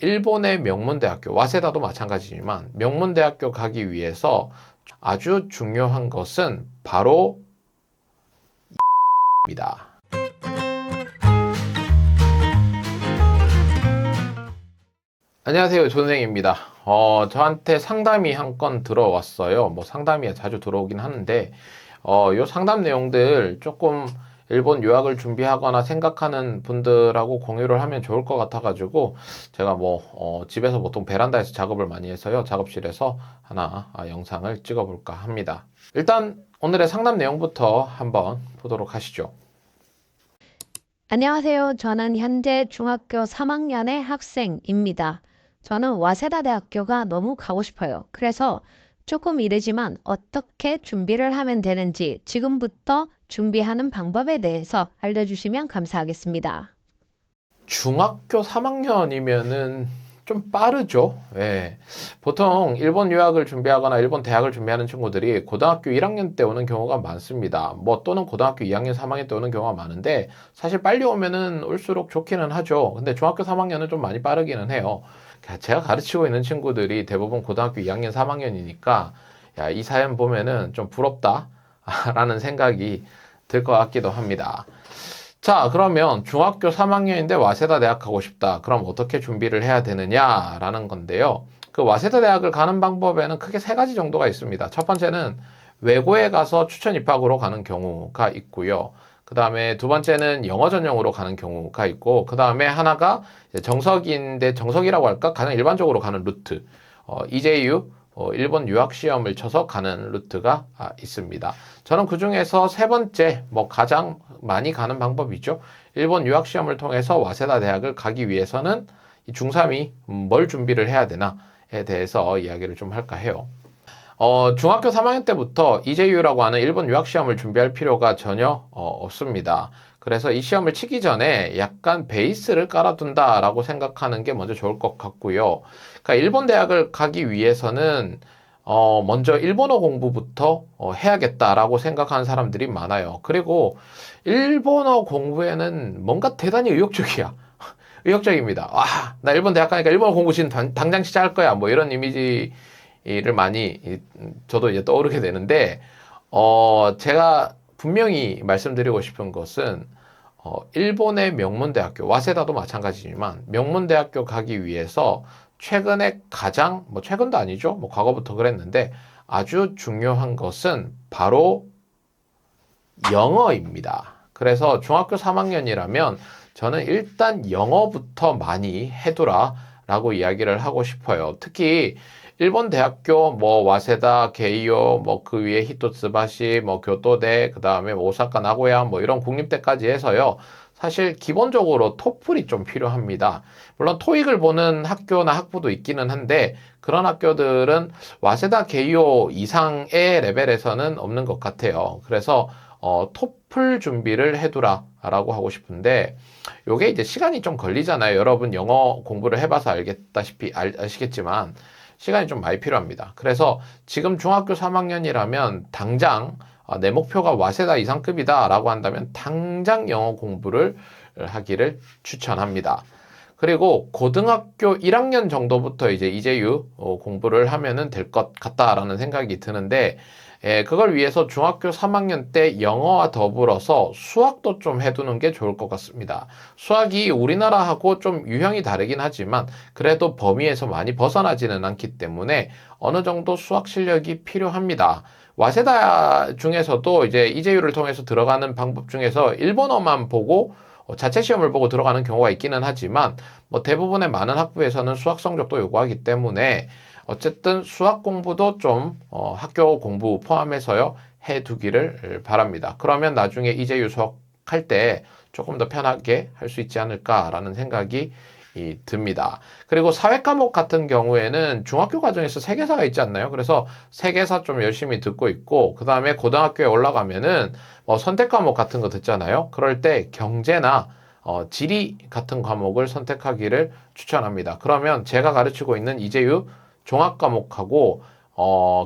일본의 명문대학교, 와세다도 마찬가지지만 명문대학교 가기 위해서 아주 중요한 것은 바로 입니다. 안녕하세요, 조선생입니다. 저한테 상담이 한 건 들어왔어요. 뭐 상담이 자주 들어오긴 하는데, 요 상담 내용들 조금 일본 유학을 준비하거나 생각하는 분들하고 공유를 하면 좋을 것 같아가지고, 제가 집에서 보통 베란다에서 작업을 많이 해서요. 작업실에서 하나 영상을 찍어볼까 합니다. 일단 오늘의 상담 내용부터 한번 보도록 하시죠. 안녕하세요. 저는 현재 중학교 3학년의 학생입니다. 저는 와세다 대학교가 너무 가고 싶어요. 그래서 조금 이르지만 어떻게 준비를 하면 되는지 지금부터 준비하는 방법에 대해서 알려주시면 감사하겠습니다. 중학교 3학년이면은 좀 빠르죠. 예. 보통 일본 유학을 준비하거나 일본 대학을 준비하는 친구들이 고등학교 1학년 때 오는 경우가 많습니다. 또는 고등학교 2학년, 3학년 때 오는 경우가 많은데 사실 빨리 오면은 올수록 좋기는 하죠. 근데 중학교 3학년은 좀 많이 빠르기는 해요. 제가 가르치고 있는 친구들이 대부분 고등학교 2학년, 3학년이니까 야, 이 사연 보면은 좀 부럽다 라는 생각이 들 것 같기도 합니다. 자, 그러면 중학교 3학년인데 와세다 대학 가고 싶다. 그럼 어떻게 준비를 해야 되느냐라는 건데요. 그 와세다 대학을 가는 방법에는 크게 세 가지 정도가 있습니다. 첫 번째는 외고에 가서 추천 입학으로 가는 경우가 있고요. 그 다음에 두 번째는 영어 전형으로 가는 경우가 있고, 그 다음에 하나가 정석인데, 정석이라고 할까? 가장 일반적으로 가는 루트. EJU, 일본 유학 시험을 쳐서 가는 루트가 있습니다. 저는 그 중에서 세 번째, 가장 많이 가는 방법이죠. 일본 유학 시험을 통해서 와세다 대학을 가기 위해서는 중3이 뭘 준비를 해야 되나에 대해서 이야기를 좀 할까 해요. 중학교 3학년 때부터 EJU라고 하는 일본 유학 시험을 준비할 필요가 전혀 없습니다. 그래서 이 시험을 치기 전에 약간 베이스를 깔아둔다라고 생각하는 게 먼저 좋을 것 같고요. 그러니까 일본 대학을 가기 위해서는 먼저 일본어 공부부터 해야겠다라고 생각하는 사람들이 많아요. 그리고 일본어 공부에는 뭔가 대단히 의욕적이야. 의욕적입니다. 나 일본 대학 가니까 일본어 공부 지금 당장 시작할 거야. 이런 이미지를 많이 저도 이제 떠오르게 되는데, 제가 분명히 말씀드리고 싶은 것은, 일본의 명문대학교, 와세다도 마찬가지지만, 명문대학교 가기 위해서 최근에 가장, 최근도 아니죠? 과거부터 그랬는데, 아주 중요한 것은 바로 영어입니다. 그래서 중학교 3학년이라면 저는 일단 영어부터 많이 해두라 라고 이야기를 하고 싶어요. 특히 일본 대학교 와세다, 게이오, 그 위에 히토츠바시, 교토대, 그 다음에 오사카, 나고야 이런 국립대까지 해서요. 사실 기본적으로 토플이 좀 필요합니다. 물론 토익을 보는 학교나 학부도 있기는 한데 그런 학교들은 와세다, 게이오 이상의 레벨에서는 없는 것 같아요. 그래서 토플 준비를 해두라 라고 하고 싶은데 요게 이제 시간이 좀 걸리잖아요. 여러분 영어 공부를 해봐서 아시겠지만 시간이 좀 많이 필요합니다. 그래서 지금 중학교 3학년이라면 당장 내 목표가 와세다 이상급이다 라고 한다면 당장 영어 공부를 하기를 추천합니다. 그리고 고등학교 1학년 정도부터 이제 이제유 공부를 하면은 될 것 같다라는 생각이 드는데, 그걸 위해서 중학교 3학년 때 영어와 더불어서 수학도 좀 해두는 게 좋을 것 같습니다. 수학이 우리나라하고 좀 유형이 다르긴 하지만 그래도 범위에서 많이 벗어나지는 않기 때문에 어느 정도 수학 실력이 필요합니다. 와세다 중에서도 이제 이제유를 통해서 들어가는 방법 중에서 일본어만 보고 자체 시험을 보고 들어가는 경우가 있기는 하지만 대부분의 많은 학부에서는 수학 성적도 요구하기 때문에 어쨌든 수학 공부도 좀 학교 공부 포함해서요 해두기를 바랍니다. 그러면 나중에 이제유 수학할 때 조금 더 편하게 할 수 있지 않을까라는 생각이 듭니다. 그리고 사회 과목 같은 경우에는 중학교 과정에서 세계사가 있지 않나요? 그래서 세계사 좀 열심히 듣고 있고 그 다음에 고등학교에 올라가면은 선택 과목 같은 거 듣잖아요. 그럴 때 경제나 지리 같은 과목을 선택하기를 추천합니다. 그러면 제가 가르치고 있는 이제유 종합 과목하고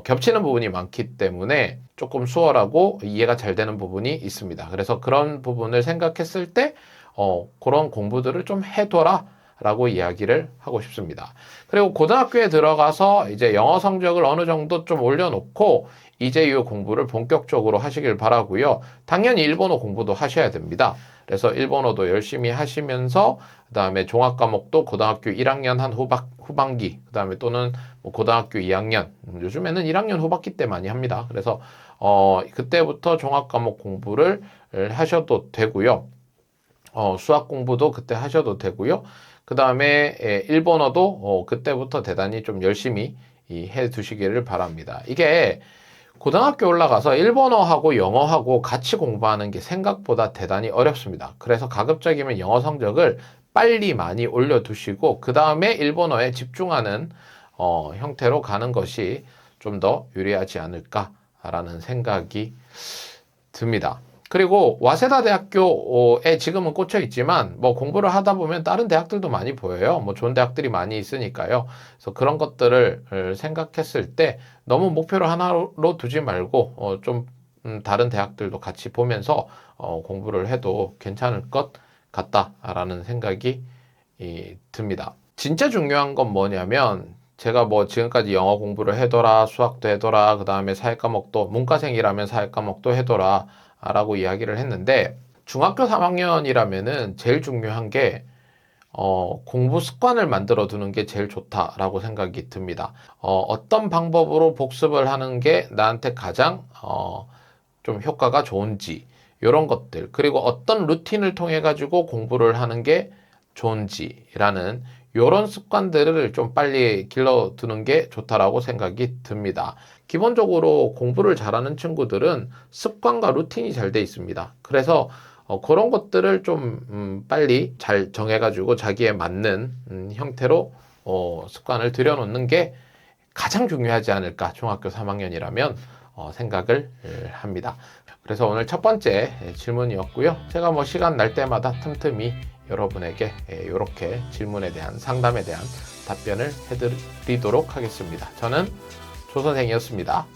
겹치는 부분이 많기 때문에 조금 수월하고 이해가 잘 되는 부분이 있습니다. 그래서 그런 부분을 생각했을 때 그런 공부들을 좀 해둬라 라고 이야기를 하고 싶습니다. 그리고 고등학교에 들어가서 이제 영어 성적을 어느 정도 좀 올려놓고 이제 이 공부를 본격적으로 하시길 바라고요. 당연히 일본어 공부도 하셔야 됩니다. 그래서 일본어도 열심히 하시면서 그다음에 종합 과목도 고등학교 1학년 한 후반기, 그다음에 또는 뭐 고등학교 2학년, 요즘에는 1학년 후반기 때 많이 합니다. 그래서 그때부터 종합 과목 공부를 하셔도 되고요. 수학 공부도 그때 하셔도 되고요. 그 다음에 일본어도 그때부터 대단히 좀 열심히 해 두시기를 바랍니다. 이게 고등학교 올라가서 일본어하고 영어하고 같이 공부하는 게 생각보다 대단히 어렵습니다. 그래서 가급적이면 영어 성적을 빨리 많이 올려두시고 그 다음에 일본어에 집중하는 형태로 가는 것이 좀 더 유리하지 않을까라는 생각이 듭니다. 그리고 와세다 대학교에 지금은 꽂혀 있지만 뭐 공부를 하다 보면 다른 대학들도 많이 보여요. 뭐 좋은 대학들이 많이 있으니까요. 그래서 그런 것들을 생각했을 때 너무 목표를 하나로 두지 말고 좀 다른 대학들도 같이 보면서 공부를 해도 괜찮을 것 같다라는 생각이 듭니다. 진짜 중요한 건 뭐냐면 제가 뭐 지금까지 영어 공부를 해둬라, 수학도 해둬라, 그 다음에 사회과목도 문과생이라면 사회과목도 해둬라 라고 이야기를 했는데 중학교 3학년이라면은 제일 중요한 게 공부 습관을 만들어 두는 게 제일 좋다라고 생각이 듭니다. 어떤 방법으로 복습을 하는 게 나한테 가장 좀 효과가 좋은지 이런 것들, 그리고 어떤 루틴을 통해 가지고 공부를 하는 게 좋은지라는 이런 습관들을 좀 빨리 길러두는 게 좋다라고 생각이 듭니다. 기본적으로 공부를 잘하는 친구들은 습관과 루틴이 잘 돼 있습니다. 그래서 그런 것들을 좀 빨리 잘 정해가지고 자기에 맞는 형태로 습관을 들여놓는 게 가장 중요하지 않을까, 중학교 3학년이라면 생각을 합니다. 그래서 오늘 첫 번째 질문이었고요. 제가 뭐 시간 날 때마다 틈틈이 여러분에게 이렇게 질문에 대한, 상담에 대한 답변을 해드리도록 하겠습니다. 저는 조 선생이었습니다.